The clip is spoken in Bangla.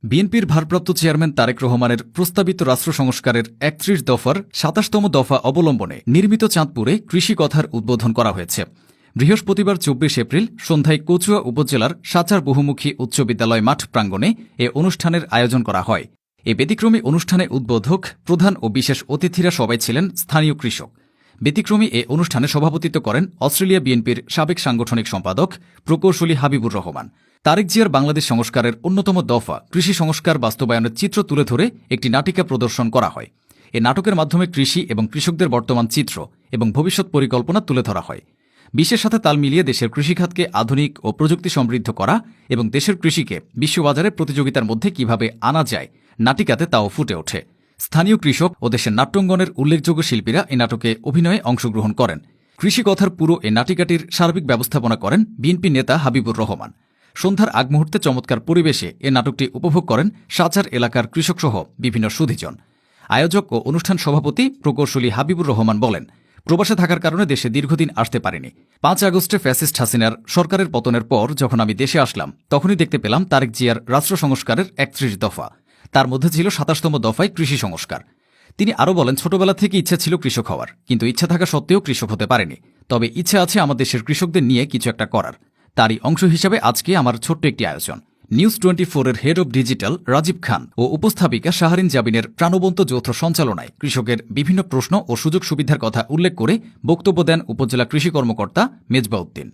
বিএনপির ভারপ্রাপ্ত চেয়ারম্যান তারেক রহমানের প্রস্তাবিত রাষ্ট্র সংস্কারের ৩১ দফার ২৭তম দফা অবলম্বনে নির্মিত চাঁদপুরে কৃষি কথার উদ্বোধন করা হয়েছে। বৃহস্পতিবার ২৪ এপ্রিল সন্ধ্যায় কচুয়া উপজেলার সাচার বহুমুখী উচ্চ বিদ্যালয় মাঠ প্রাঙ্গণে এ অনুষ্ঠানের আয়োজন করা হয়। এ ব্যতিক্রমী অনুষ্ঠানে উদ্বোধক, প্রধান ও বিশেষ অতিথিরা সবাই ছিলেন স্থানীয় কৃষক। ব্যতিক্রমী এ অনুষ্ঠানে সভাপতিত্ব করেন অস্ট্রেলিয়া বিএনপির সাবেক সাংগঠনিক সম্পাদক প্রকৌশলী হাবিবুর রহমান। তারেক জিয়ার বাংলাদেশ সংস্কারের অন্যতম দফা কৃষি সংস্কার বাস্তবায়নের চিত্র তুলে ধরে একটি নাটিকা প্রদর্শন করা হয়। এ নাটকের মাধ্যমে কৃষি এবং কৃষকদের বর্তমান চিত্র এবং ভবিষ্যৎ পরিকল্পনা তুলে ধরা হয়। বিশ্বের সাথে তাল মিলিয়ে দেশের কৃষিখাতকে আধুনিক ও প্রযুক্তি সমৃদ্ধ করা এবং দেশের কৃষিকে বিশ্ববাজারে প্রতিযোগিতার মধ্যে কিভাবে আনা যায়, নাটিকাতে তাও ফুটে ওঠে। স্থানীয় কৃষক ও দেশের নাট্যাঙ্গনের উল্লেখযোগ্য শিল্পীরা এ নাটকে অভিনয়ে অংশগ্রহণ করেন। কৃষি কথার পুরো এ নাটিকাটির সার্বিক ব্যবস্থাপনা করেন বিএনপি নেতা হাবিবুর রহমান। সন্ধ্যার আগ মুহূর্তে চমৎকার পরিবেশে এ নাটকটি উপভোগ করেন সাচার এলাকার কৃষকসহ বিভিন্ন সুধীজন। আয়োজক ও অনুষ্ঠান সভাপতি প্রকৌশলী হাবিবুর রহমান বলেন, প্রবাসে থাকার কারণে দেশে দীর্ঘদিন আসতে পারিনি। ৫ আগস্টে ফ্যাসিস্ট হাসিনার সরকারের পতনের পর যখন আমি দেশে আসলাম, তখনই দেখতে পেলাম তারেক জিয়ার রাষ্ট্র সংস্কারের ৩১ দফা। তার মধ্যে ছিল ২৭তম দফায় কৃষি সংস্কার। তিনি আরও বলেন, ছোটবেলা থেকে ইচ্ছা ছিল কৃষক হওয়ার, কিন্তু ইচ্ছা থাকা সত্ত্বেও কৃষক হতে পারেনি। তবে ইচ্ছা আছে আমার দেশের কৃষকদের নিয়ে কিছু একটা করার। তারই অংশ হিসাবে আজকে আমার ছোট্ট একটি আয়োজন। নিউজ 24-এর head of digital Rajib Khan ও উপস্থাপিকা শাহরিন জাবিনের প্রাণবন্ত যৌথ সঞ্চালনায় কৃষকের বিভিন্ন প্রশ্ন ও সুযোগ সুবিধার কথা উল্লেখ করে বক্তব্য দেন উপজেলা কৃষি কর্মকর্তা মেজবা উদ্দিন।